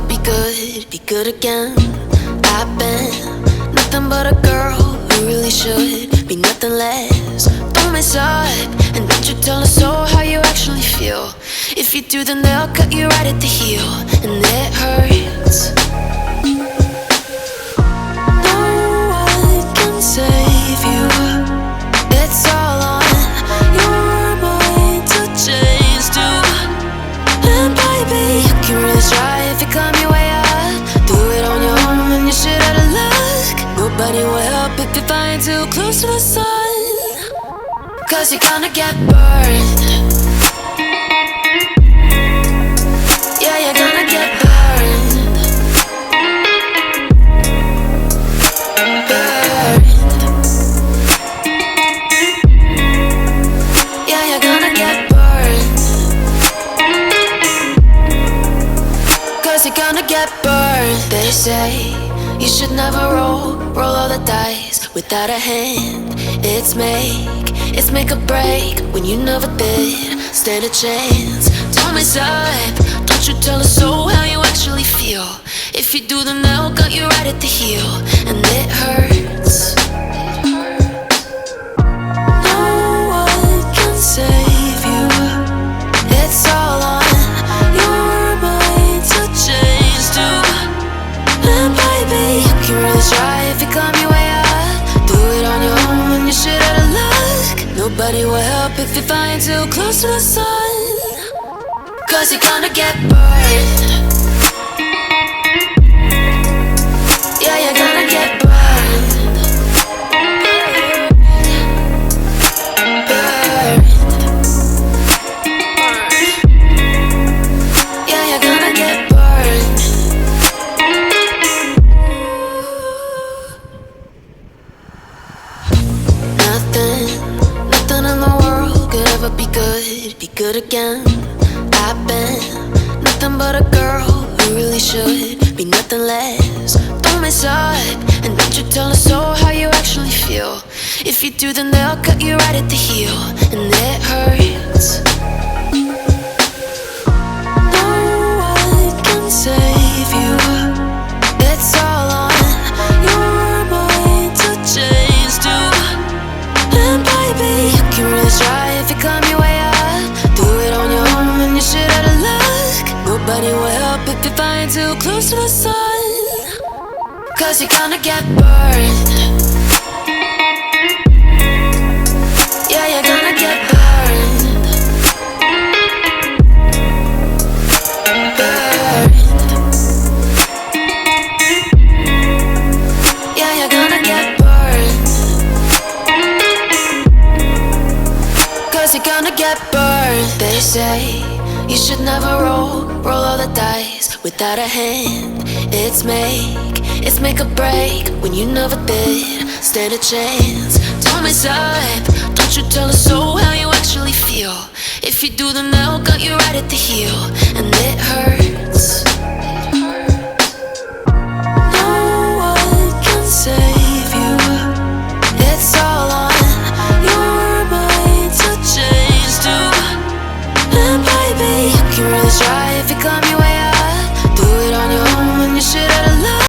be good again. I've been nothing but a girl who really should be nothing less. Don't mess up, and don't you tell us so how you actually feel. If you do, then they'll cut you right at the heel, and it hurts. No one can save you. It's all on your mind to change too. And baby, you can really try if you climb your way up. Do it on your own and you shit out of luck. Nobody will help if you're flying too close to the sun, 'cause you're gonna get burned. Yeah, you're gonna get burned. Burned. Yeah, you're gonna get burned. 'Cause you're gonna get burned. They say you should never roll all the dice without a hand. It's make or break when you never did stand a chance. Don't mess up, don't you tell us so how you actually feel. If you do, then they'll cut you right at the heel, and it hurts. No one can save you. It's all on your mind to change too. And baby, you can really try if you climb your way up. Do it on your own when you shit out of luck. Nobody will help if you're flying too close to the sun, 'cause you're gonna get burned. Yeah, you're gonna get burned. Burned. Yeah, you're gonna get burned. Nothing in the world could ever be good again. I've been nothing but a girl who really should be nothing less. Don't mess up, and don't you tell us so how you actually feel. If you do, then they'll cut you right at the heel, and it hurts. No one can save you. It's all on your mind to change too. And baby, you can really try if you climb your way up. Do it on your own and you shit out of luck. Nobody will help if you're flying too close to the sun, 'cause you're gonna get burned. Yeah, you're gonna get burned. Burned. Yeah, you're gonna get burned. 'Cause you're gonna get burned. They say you should never roll all the dice without a hand. It's make or break when you never did stand a chance. Don't mess up, don't you tell us so how you actually feel. If you do, then they'll cut you right at the heel, and it hurts.